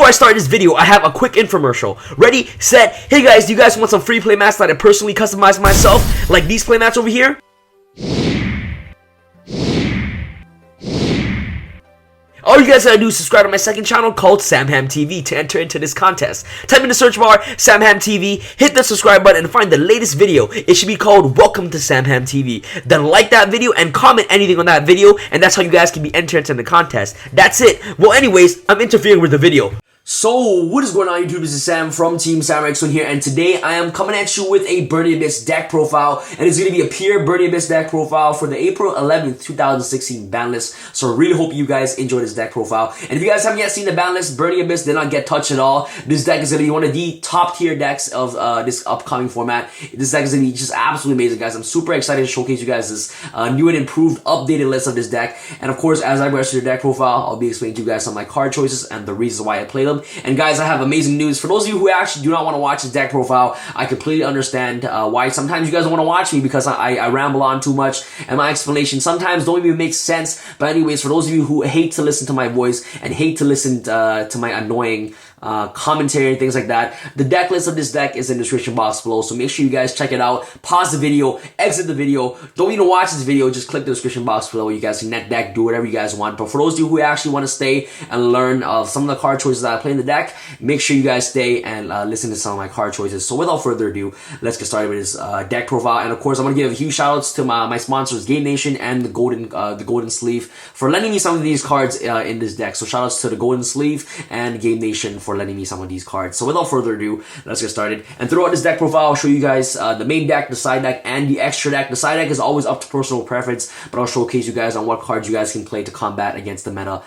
I start this video, I have a quick infomercial. Ready, set, hey guys, do you guys want some free playmats that I personally customize myself? Like these playmats over here? All you guys gotta do is subscribe to my second channel called SamHamTV to enter into this contest. Type in the search bar, SamHamTV, hit the subscribe button and find the latest video. It should be called Welcome to SamHamTV. Then like that video and comment anything on that video, and that's how you guys can be entered into the contest. That's it. Well anyways, I'm interfering with the video. So, what is going on YouTube? This is Sam from Team SamXone here, and today I am coming at you with a Burning Abyss deck profile, and it's going to be a pure Burning Abyss deck profile for the April 11th, 2016 ban list. So, I really hope you guys enjoy this deck profile. And if you guys haven't yet seen the ban list, Burning Abyss did not get touched at all. This deck is going to be one of the top tier decks of this upcoming format. This deck is going to be just absolutely amazing, guys. I'm super excited to showcase you guys this new and improved, updated list of this deck. And of course, as I progress through the deck profile, I'll be explaining to you guys some of my card choices and the reasons why I play them. And guys, I have amazing news. For those of you who actually do not want to watch this deck profile, I completely understand why sometimes you guys don't want to watch me, because I ramble on too much and my explanation sometimes don't even make sense. But anyways, for those of you who hate to listen to my voice and hate to listen to my annoying commentary and things like that, the deck list of this deck is in the description box below, so make sure you guys check it out. Pause the video, exit the video, don't even watch this video, just click the description box below. You guys can net deck, do whatever you guys want. But for those of you who actually want to stay and learn of some of the card choices that I play in the deck, make sure you guys stay and listen to some of my card choices. So without further ado, let's get started with this deck profile. And of course, I'm gonna give huge shout outs to my sponsors, Game Nation and the Golden Sleeve, for lending me some of these cards in this deck. So shout outs to the Golden Sleeve and Game Nation for lending me some of these cards. So without further ado, let's get started. And throughout this deck profile, I'll show you guys the main deck, the side deck, and the extra deck. The side deck is always up to personal preference, but I'll showcase you guys on what cards you guys can play to combat against the meta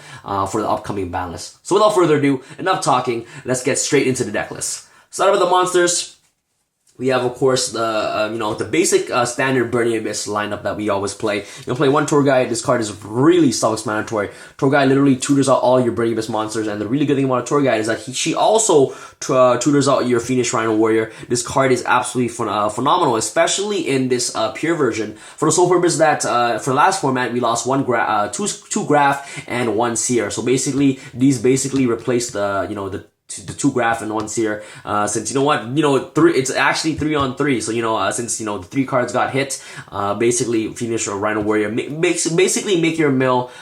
for the upcoming ban list. So without further ado, enough talking, let's get straight into the deck list. Start with the monsters. We have, of course, the basic standard Burning Abyss lineup that we always play. You'll play one tour guide. This card is really self-explanatory. Tour guide literally tutors out all your Burning Abyss monsters, and the really good thing about a tour guide is that she also tutors out your fiendish rhino warrior. This card is absolutely phenomenal, especially in this pure version. For the sole purpose that for the last format we lost two graf and one seer. So basically, these basically replace the two graf and one seer, since it's actually 3-on-3, so since the 3 cards got hit, basically fiendish or rhino warrior basically make your mill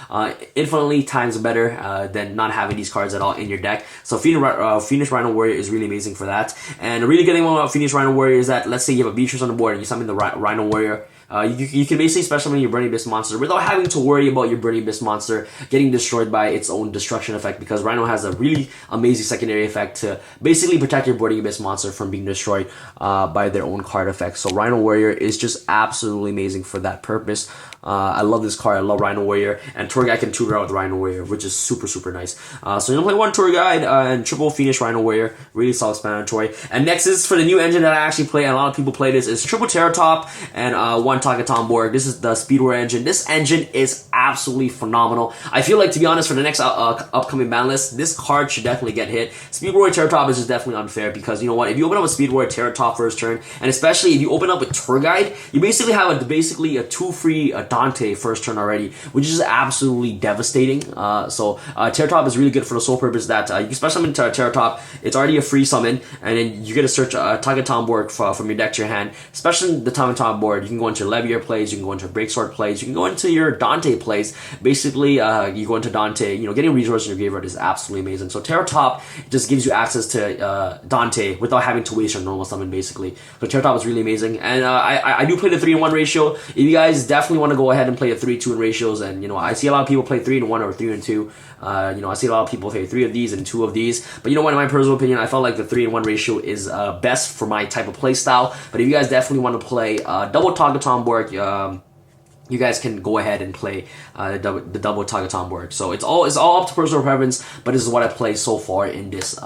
infinitely times better than not having these cards at all in your deck. So fiendish rhino warrior is really amazing for that. And a really good thing about fiendish rhino warrior is that, let's say you have a beatrice on the board and you summon the rhino warrior, you can basically special summon your Burning Abyss monster without having to worry about your Burning Abyss monster getting destroyed by its own destruction effect, because Rhino has a really amazing secondary effect to basically protect your Burning Abyss monster from being destroyed by their own card effects. So Rhino Warrior is just absolutely amazing for that purpose. I love this card. I love Rhino Warrior, and Tour Guide can tutor out with Rhino Warrior, which is super nice. So you're gonna play one Tour Guide and triple fiendish Rhino Warrior, really self-explanatory. And next is for the new engine that I actually play, and a lot of people play this, is triple Terratop and one taketombrge. This is the Speed War engine. This engine is absolutely phenomenal. I feel like, to be honest, for the next upcoming ban list, this card should definitely get hit. Speed War Terratop is just definitely unfair, because you know what? If you open up with Speed War Terratop first turn, and especially if you open up with Tour Guide, you basically have a 2 free dante first turn already, which is absolutely devastating. Terratop is really good for the sole purpose that you can special summon Terratop. It's already a free summon, and then you get to search taketombrge from your deck to your hand. Especially the taketombrge, you can go into Levier plays, you can go into breaksword plays, you can go into your Dante plays. Basically, you go into Dante, getting resources in your graveyard is absolutely amazing. So Terratop just gives you access to Dante without having to waste your normal summon, basically. So Terratop is really amazing, and I do play the 3-in-1 ratio. If you guys definitely want to go ahead and play a 3-2 ratios, and I see a lot of people play 3-in-1 or 3-in-2. I see a lot of people play 3 of these and 2 of these, but in my personal opinion, I felt like the 3-in-1 ratio is best for my type of play style. But if you guys definitely want to play double taketombrge, you guys can go ahead and play the double taketombrge. So it's all up to personal preference, but this is what I play so far in this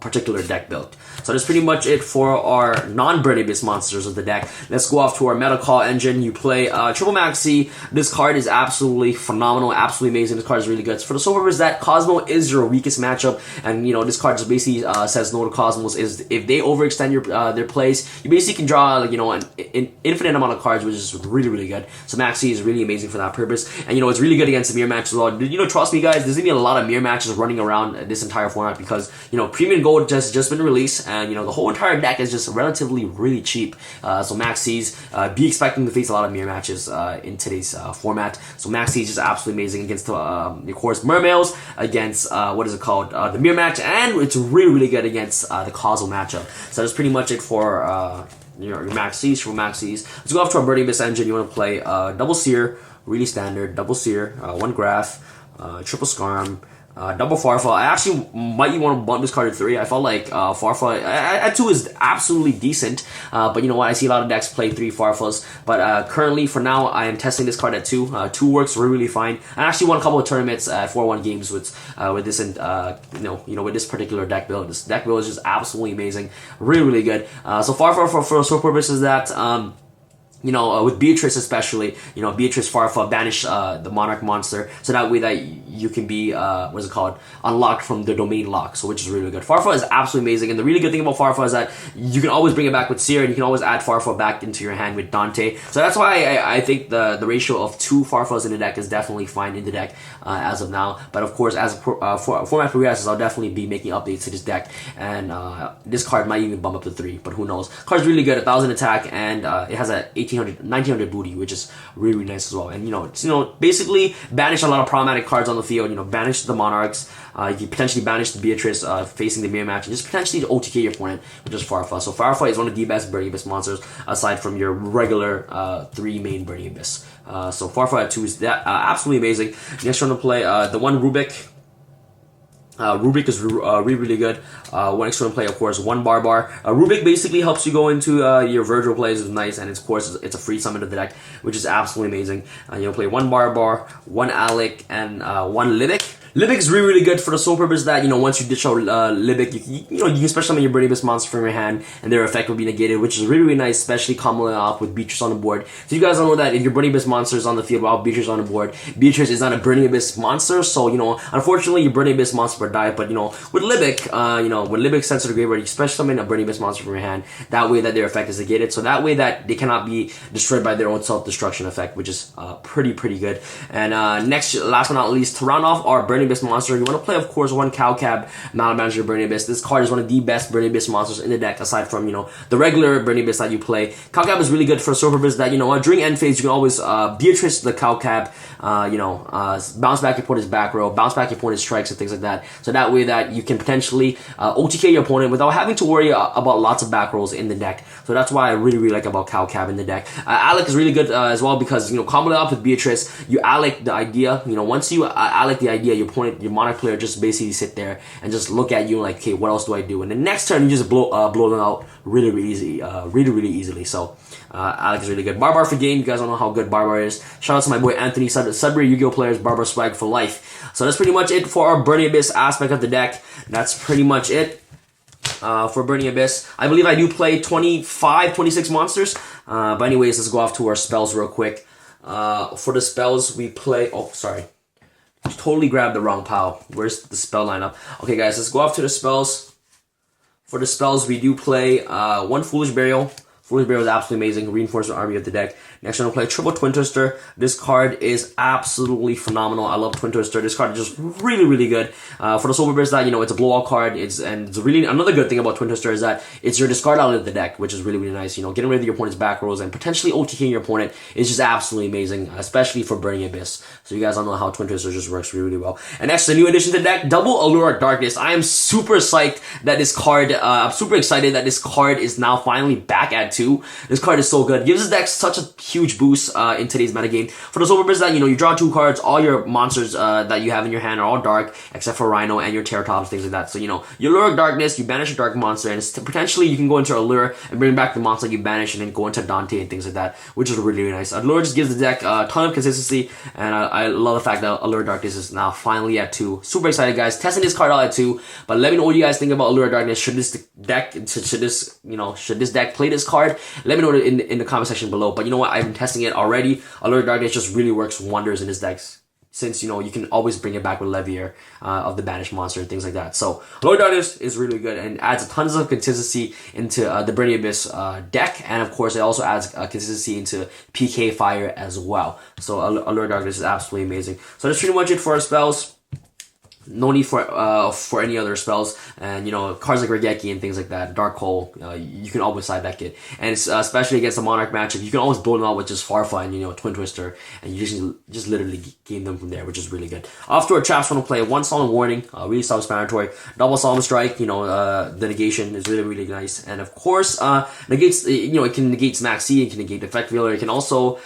particular deck build. So that's pretty much it for our non-Burning Abyss monsters of the deck. Let's go off to our Metal Call engine. You play Triple Maxi. This card is absolutely phenomenal, absolutely amazing. This card is really good. For the Soul Purpose that Cosmo is your weakest matchup, and you know this card just basically says no to Cosmos. Is if they overextend your their plays, you basically can draw like, you know, an infinite amount of cards, which is really good. So Maxi is really amazing for that purpose, and you know it's really good against the mirror match as well. You know, trust me guys, there's gonna be a lot of mirror matches running around this entire format because you know Premium Gold just been released, and you know the whole entire deck is just relatively really cheap. So Maxis, be expecting to face a lot of mirror matches in today's format. So Maxi is just absolutely amazing against of course Mermails, against what is it called, the mirror match, and it's really good against the Cosmo matchup. So that's pretty much it for your Maxis, for Maxis. Let's go off to our Burning Abyss engine. You want to play double seer, really standard, double seer, one graf, triple scarm, double farfa. I actually might want to bump this card to 3. I felt like farfa at 2 is absolutely decent, but you know what? I see a lot of decks play 3 farfas. But currently, for now, I am testing this card at 2. 2 works really fine. I actually won a couple of tournaments at 4-1 games with this and you know with this particular deck build. This deck build is just absolutely amazing, really good. So farfa for sole purposes that. You know, with Beatrice especially, you know, Beatrice Farfa, banish the Monarch monster, so that way that you can be, what is it called, unlocked from the domain lock, so which is really good. Farfa is absolutely amazing, and the really good thing about Farfa is that you can always bring it back with Seer, and you can always add Farfa back into your hand with Dante, so that's why I think the ratio of 2 Farfas in the deck is definitely fine in the deck as of now, but of course, as format progresses, I'll definitely be making updates to this deck, and this card might even bump up to 3, but who knows. Card's really good, 1000 attack, and it has a 1900 booty, which is really nice as well. And you know, it's, you know, basically banish a lot of problematic cards on the field. You know, banish the Monarchs. You can potentially banish the Beatrice facing the mirror match, and just potentially OTK your opponent, which is Farfa. So Farfa is one of the best Burning Abyss monsters aside from your regular 3 main Burning Abyss. So Farfa at 2 is that absolutely amazing. Next one to play the one Rubic. Rubic is really good. One extra play, of course, one Barbar. Rubic basically helps you go into your Virgil plays, is nice, and of course it's a free summon to the deck, which is absolutely amazing. You'll play one Barbar, one alich, and one libic. Libic is really good for the sole purpose that, you know, once you ditch out Libic, you can special summon your Burning Abyss monster from your hand, and their effect will be negated, which is really nice, especially comboing off with Beatrice on the board. So you guys all know that if your Burning Abyss monster is on the field while Beatrice on the board, Beatrice is not a Burning Abyss monster, so, you know, unfortunately your Burning Abyss monster will die, but, you know, with Libic, you know, when Libic sends to the graveyard, you special summon a Burning Abyss monster from your hand, that way that their effect is negated, so that way that they cannot be destroyed by their own self-destruction effect, which is pretty good. And last but not least, to round off our Burning Abyss monster, you want to play, of course, one calcab Manager Burning Abyss. This card is one of the best Burning Abyss monsters in the deck, aside from, you know, the regular Burning Abyss that you play. Calcab is really good for sole purpose that, you know, during end phase, you can always Beatrice the calcab, you know, bounce back your opponent's back row, bounce back your opponent's strikes and things like that. So that way that you can potentially OTK your opponent without having to worry about lots of back rolls in the deck. So that's why I really like about calcab in the deck. Alich is really good as well because, you know, combo it up with Beatrice, you alich the idea, you know, once you alich the idea, your opponent, your Monarch player just basically sit there and just look at you like, okay, what else do I do? And the next turn you just blow them out really easily. So alich is really good. Barbar for game, you guys don't know how good Barbar is. Shout out to my boy Anthony, Sudbury Yu-Gi-Oh players, Barbar swag for life. So that's pretty much it for our Burning Abyss aspect of the deck. That's pretty much it for Burning Abyss. I believe I do play 26 monsters. But anyways, let's go off to our spells real quick. For the spells we play, oh sorry, totally grabbed the wrong pile. Where's the spell lineup? Okay guys, let's go off to the spells. For the spells we do play one Foolish Burial. Foolish Burial is absolutely amazing. Reinforcement army of the deck. Next one, we'll play Triple Twin Twister. This card is absolutely phenomenal. I love Twin Twister. This card is just really good. For the Soul Purpose that, you know, it's a blowout card. It's really another good thing about Twin Twister is that it's your discard out of the deck, which is really nice. You know, getting rid of your opponent's back rolls and potentially OTKing your opponent is just absolutely amazing, especially for Burning Abyss. So you guys all know how Twin Twister just works really well. And next, the new addition to the deck, Double Allure Darkness. I am super psyched that this card, I'm super excited that this card is now finally back at 2. 2. This card is so good. Gives his deck such a huge boost in today's metagame. For the sole purpose that, you draw 2 cards, all your monsters that you have in your hand are all dark, except for Rhino and your Terratops, things like that. So, you lure Darkness, you banish a dark monster, and potentially you can go into Allure and bring back the monster you banish, and then go into Dante and things like that, which is really, really nice. Allure just gives the deck a ton of consistency, and I love the fact that Allure Darkness is now finally at 2. Super excited, guys. Testing this card out at 2, but let me know what you guys think about Allure Darkness. Should this deck, should this deck play this card? Let me know in the comment section below. But you know what? I've been testing it already. Allure Darkness just really works wonders in this deck, since you can always bring it back with Levier of the banished monster and things like that. So Allure Darkness is really good and adds tons of consistency into the Burning Abyss deck, and of course it also adds consistency into PK Fire as well. So Allure Darkness is absolutely amazing. So that's pretty much it for our spells. No need for any other spells, and cards like Regeki and things like that, Dark Hole, you can always side deck it, and it's, especially against the Monarch matchup, you can always build them out with just Farfa and Twin Twister, and you just literally game them from there, which is really good. Off to our traps, want to play one Solemn Warning, really self-explanatory, double Solemn Strike, the negation is really, really nice, and of course negates, it can negate maxx, it can negate Effect Veiler, it can also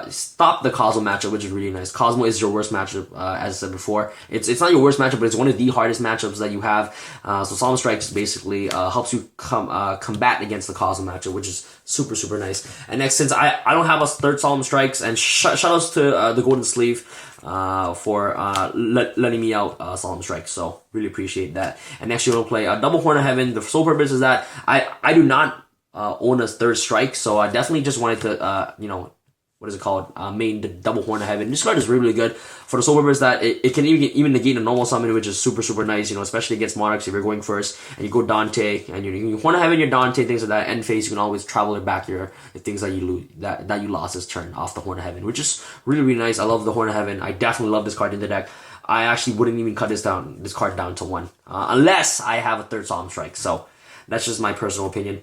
stop the Cosmo matchup, which is really nice. Cosmo is your worst matchup, as I said before. It's not your worst matchup, but it's one of the hardest matchups that you have. So Solemn Strikes basically helps you combat against the Cosmo matchup, which is super, super nice. And next, since I don't have a third Solemn Strikes, and shoutouts to the Golden Sleeve for letting me out Solemn Strikes, so really appreciate that. And next, you're going to play Double Horn of Heaven. The sole purpose is that I do not own a third strike, so I definitely just wanted to what is it called? Main the Double Horn of Heaven. This card is really, really good for the sole purpose that it can even negate a normal summon, which is super, super nice, especially against Monarchs. If you're going first and you go Dante and you Horn of Heaven your Dante, things like that, end phase, you can always travel it back the things that you lose, that you lost this turn off the Horn of Heaven, which is really, really nice. I love the Horn of Heaven. I definitely love this card in the deck. I actually wouldn't even cut this card down to 1 unless I have a third Solemn Strike. So that's just my personal opinion.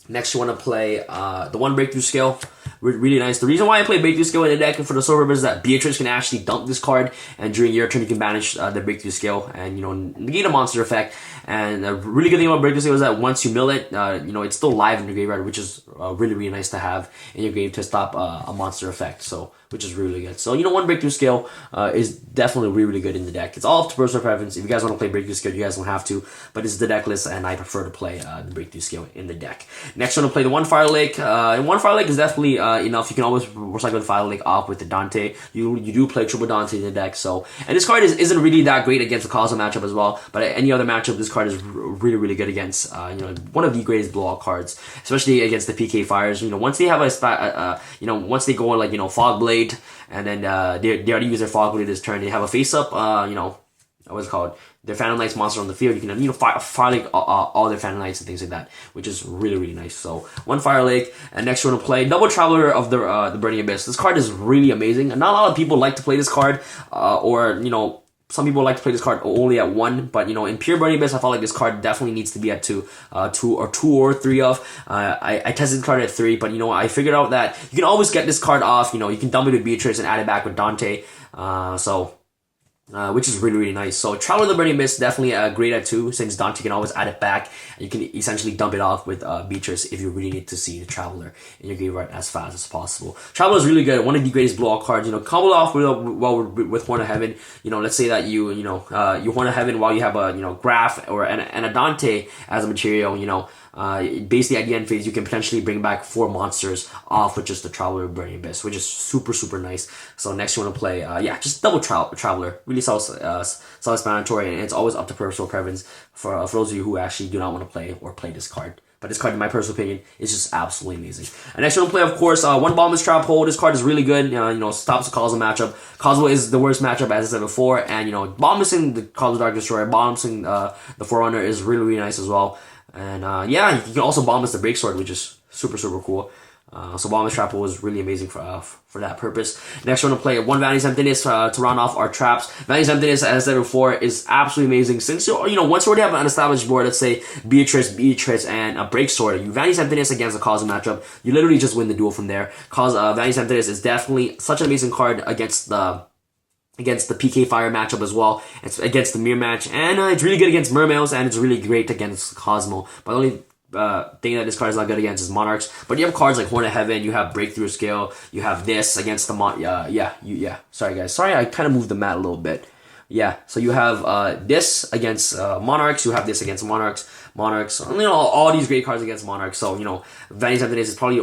Next, you want to play the 1 Breakthrough Skill. Really nice. The reason why I play Breakthrough Skill in the deck for the sole purpose is that Beatrice can actually dump this card, and during your turn you can banish the Breakthrough Skill and negate a monster effect. And a really good thing about Breakthrough Skill is that once you mill it, it's still live in your graveyard, which is really, really nice to have in your game to stop a monster effect. So which is really good. So 1 Breakthrough Skill is definitely really, really good in the deck. It's all up to personal preference. If you guys want to play Breakthrough Skill, you guys don't have to, but it's the deck list, and I prefer to play the Breakthrough Skill in the deck. Next, I'm going to play the 1 Fire Lake. And 1 Fire Lake is definitely enough. You can always recycle the Fire Lake off with the Dante. You do play triple Dante in the deck, so, and this card isn't really that great against the Cosmo matchup as well, but any other matchup, this card is really, really good against, one of the greatest blowout cards, especially against the PK Fires. Once they have once they go on like, Fog Blade, and then they already use their Fog Blade this turn, they have a face up, what's it called? Their Phantom Knights monster on the field. You can fire like all their Phantom Knights and things like that, which is really, really nice. So 1 Fire Lake, and next we're gonna play Double Traveler of the Burning Abyss. This card is really amazing, and not a lot of people like to play this card, or some people like to play this card only at 1, but in pure Burning Abyss, I felt like this card definitely needs to be at 2, 2 or 3 of. I tested the card at 3, but I figured out that you can always get this card off. You can dump it with Beatrice and add it back with Dante. Which is really, really nice. So Traveler of the Burning Abyss, definitely great at 2, since Dante can always add it back. You can essentially dump it off with Beatrice if you really need to see the Traveler in your graveyard as fast as possible. Traveler is really good, one of the greatest blowout cards. Combo off with Horn of Heaven. Let's say that you Horn of Heaven while you have a graf and a Dante as a material. Basically at the end phase, you can potentially bring back 4 monsters off with just the Traveler of Burning Abyss, which is super, super nice. So next you want to play, just double Traveler. Really self-explanatory, and it's always up to personal preference for those of you who actually do not want to play this card. But this card, in my personal opinion, is just absolutely amazing. And next, we're going to play, of course, 1 Bottomless Trap Hole. This card is really good. Stops the Cosmo matchup. Cosmo is the worst matchup, as I said before. And, bottomlessing the Cosmo Dark Destroyer, bottomlessing the Forerunner is really, really nice as well. And, you can also bottomless the breaksword, which is super, super cool. So Bottomless Trap Hole is really amazing for that purpose. Next, we're going to play 1 Vanity's Emptiness to round off our traps. Vanity's Emptiness, as I said before, is absolutely amazing. Since, once you already have an established board, let's say Beatrice, and a Breaksword, you Vanity's Emptiness against a Cosmo matchup, you literally just win the duel from there. Vanity's Emptiness is definitely such an amazing card against the PK Fire matchup as well. It's against the Mirror match, and it's really good against Mermails, and it's really great against Cosmo. But thing that this card is not good against is monarchs. But you have cards like Horn of Heaven, you have Breakthrough Scale, you have this against the sorry guys, sorry I kind of moved the mat a little bit. Yeah, so you have this against monarchs, you have this against monarchs, you know, all these great cards against monarchs. So, you know, vanitys emptiness is probably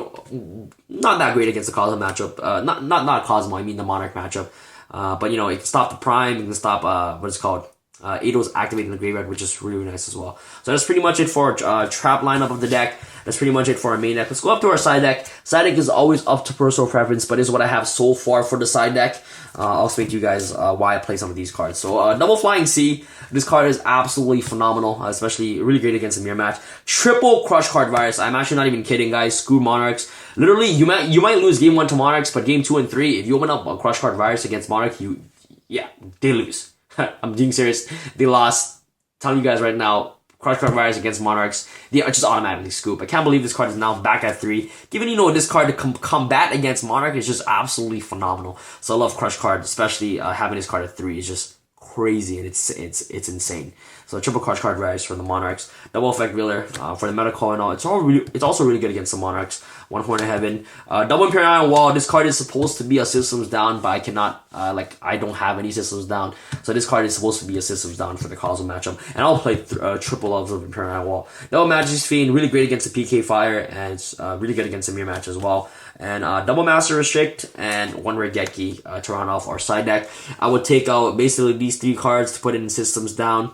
not that great against the Cosmo matchup. Not Cosmo, I mean the monarch matchup. But, you know, it can stop the prime, it can stop, what it's called, Ado's activating the graveyard, which is really nice as well. So that's pretty much it for trap lineup of the deck. That's pretty much it for our main deck. Let's go up to our side deck. Side deck is always up to personal preference, but is what I have so far for the side deck. I'll explain to you guys why I play some of these cards. So Double Flying Sea. This card is absolutely phenomenal, especially really great against a mirror match. Triple Crush Card Virus. I'm actually not even kidding, guys. Screw Monarchs. Literally, you might lose game 1 to Monarchs, but game 2 and 3, if you open up a Crush Card Virus against Monarch, they lose. I'm being serious. They lost. Telling you guys right now, Crush Card Virus against Monarchs, they just automatically scoop. I can't believe this card is now back at 3. Given, you know, this card to combat against Monarch is just absolutely phenomenal. So I love Crush Card, especially having this card at 3 is just crazy, and it's insane. So triple Crush Card Virus for the Monarchs, double effect Wheeler for the medical and all. It's also really good against the Monarchs. One Horn of Heaven, double Imperial Iron Wall. This card is supposed to be a systems down, but I cannot I don't have any systems down. So this card is supposed to be a systems down for the Cosmo matchup, and I'll play triple of Imperial Iron Wall. Double Majesty's Fiend, really great against the PK Fire, and it's really good against the mirror match as well. And double Master Restrict and one Regeki to round off our side deck. I would take out basically these 3 cards to put it in systems down.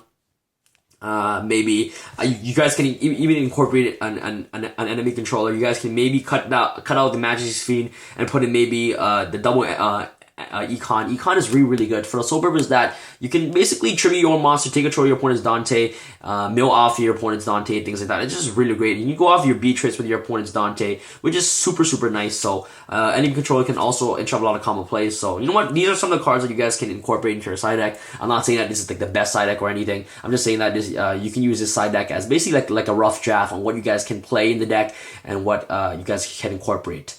Maybe you guys can even incorporate an enemy controller. You guys can maybe cut out the Majesty's Fiend and put in maybe the double Econ. Econ is really good for the sole purpose that you can basically tribute your own monster, take control of your opponent's Dante, mill off your opponent's Dante, things like that. It's just really great. And you go off your Beatrice with your opponent's Dante, which is super nice. So any controller can also interrupt a lot of combo plays. So you know what? These are some of the cards that you guys can incorporate into your side deck. I'm not saying that this is like the best side deck or anything. I'm just saying that this you can use this side deck as basically like a rough draft on what you guys can play in the deck and what you guys can incorporate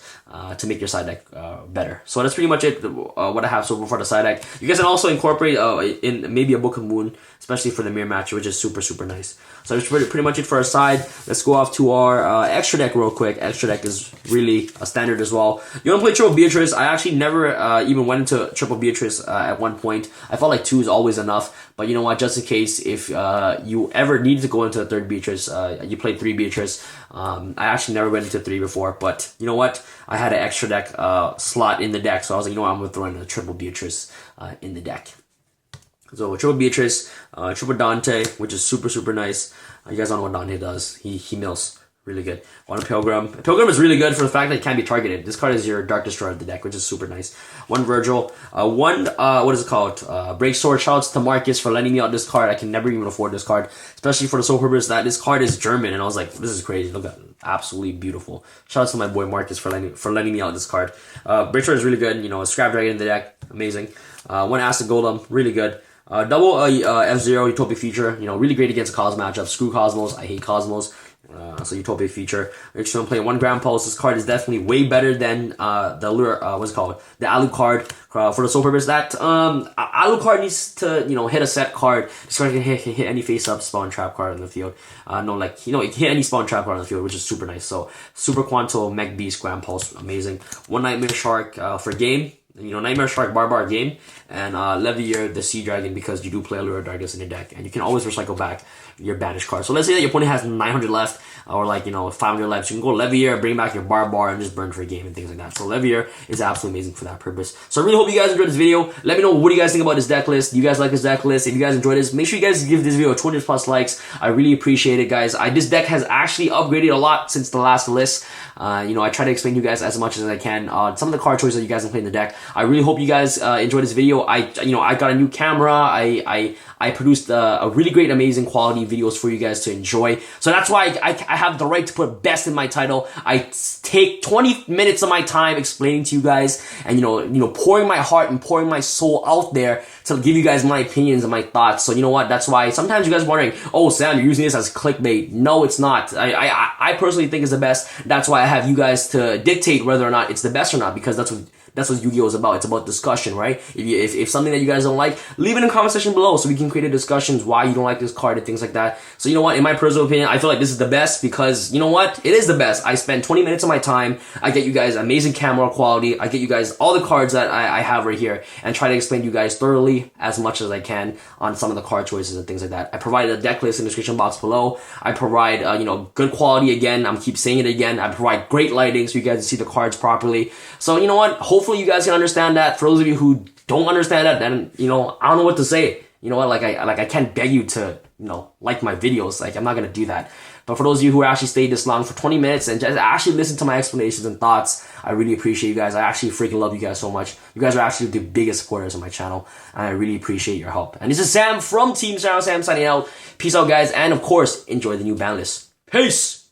to make your side deck better. So that's pretty much it, what I have so far for the side deck. You guys can also incorporate in maybe a Book of Moon, especially for the mirror match, which is super nice. So that's pretty much it for our side. Let's go off to our extra deck real quick. Extra deck is really a standard as well. You want to play triple Beatrice? I actually never even went into triple Beatrice at one point. I felt like 2 is always enough. But you know what? Just in case if you ever need to go into a 3rd Beatrice, you played 3 Beatrice. I actually never went into 3 before, but you know what? I had an extra deck slot in the deck, so I was like, you know what? I'm gonna throw in a triple Beatrice in the deck. So triple Beatrice, triple Dante, which is super nice. You guys don't know what Dante does. He mills. Really good. One Pilgrim. Pilgrim is really good for the fact that it can't be targeted. This card is your Dark Destroyer of the deck, which is super nice. One Virgil. One, what is it called? Breaksword. Shoutouts to Marcus for lending me out this card. I can never even afford this card, especially for the sole purpose that this card is German. And I was like, this is crazy. Look at it. Absolutely beautiful. Shoutouts to my boy Marcus for lending me out this card. Breaksword is really good. You know, a Scrap Dragon in the deck. Amazing. One Acid Golem. Really good. Double F-Zero Utopic Feature. You know, really great against Cosmo matchup. Screw Cosmos. I hate Cosmos. So Utopic Feature. We're just gonna play one Grampulse. This card is definitely way better than the Allure, what's it called? The ALLURE card, for the sole purpose that ALLURE card needs to, you know, hit a set card. This card can hit any face-up spawn trap card on the field. No, like, you know, it can hit any spawn trap card on the field, which is super nice. So Super Quanto, Mech Beast, Grampulse, amazing. One Nightmare Shark for game. You know, Nightmare Shark Barbar game, and Levier the Sea Dragon, because you do play Allure Darkness in your deck, and you can always recycle back your banished card. So let's say that your opponent has 900 left, or like, you know, 500 left. You can go Levier, bring back your Barbar, and just burn for a game and things like that. So Levier is absolutely amazing for that purpose. So I really hope you guys enjoyed this video. Let me know what do you guys think about this deck list. Do you guys like this deck list? If you guys enjoyed this, make sure you guys give this video 200+ likes. I really appreciate it, guys. This deck has actually upgraded a lot since the last list. You know, I try to explain to you guys as much as I can some of the card choices that you guys can play in the deck. I really hope you guys enjoyed this video. I got a new camera. I produced a really great, amazing quality videos for you guys to enjoy. So that's why I have the right to put best in my title. I take 20 minutes of my time explaining to you guys, and you know, pouring my heart and pouring my soul out there to give you guys my opinions and my thoughts. So you know what? That's why sometimes you guys are wondering, oh Sam, you're using this as clickbait. No, it's not. I personally think it's the best. That's why I have you guys to dictate whether or not it's the best or not, because that's That's what Yu-Gi-Oh is about. It's about discussion, right? If something that you guys don't like, leave it in the comment section below so we can create a discussions why you don't like this card and things like that. So you know what? In my personal opinion, I feel like this is the best because you know what? It is the best. I spend 20 minutes of my time. I get you guys amazing camera quality. I get you guys all the cards that I have right here and try to explain to you guys thoroughly as much as I can on some of the card choices and things like that. I provide a deck list in the description box below. I provide, you know, good quality again. I'm keep saying it again. I provide great lighting so you guys see the cards properly. So you know what? Hopefully you guys can understand that. For those of you who don't understand that, then you know I don't know what to say. You know what? Like I can't beg you to like my videos. Like I'm not gonna do that. But for those of you who actually stayed this long for 20 minutes and just actually listen to my explanations and thoughts, I really appreciate you guys. I actually freaking love you guys so much. You guys are actually the biggest supporters of my channel, and I really appreciate your help. And this is Sam from Team Sam signing out. Peace out, guys, and of course, enjoy the new ban list. Peace.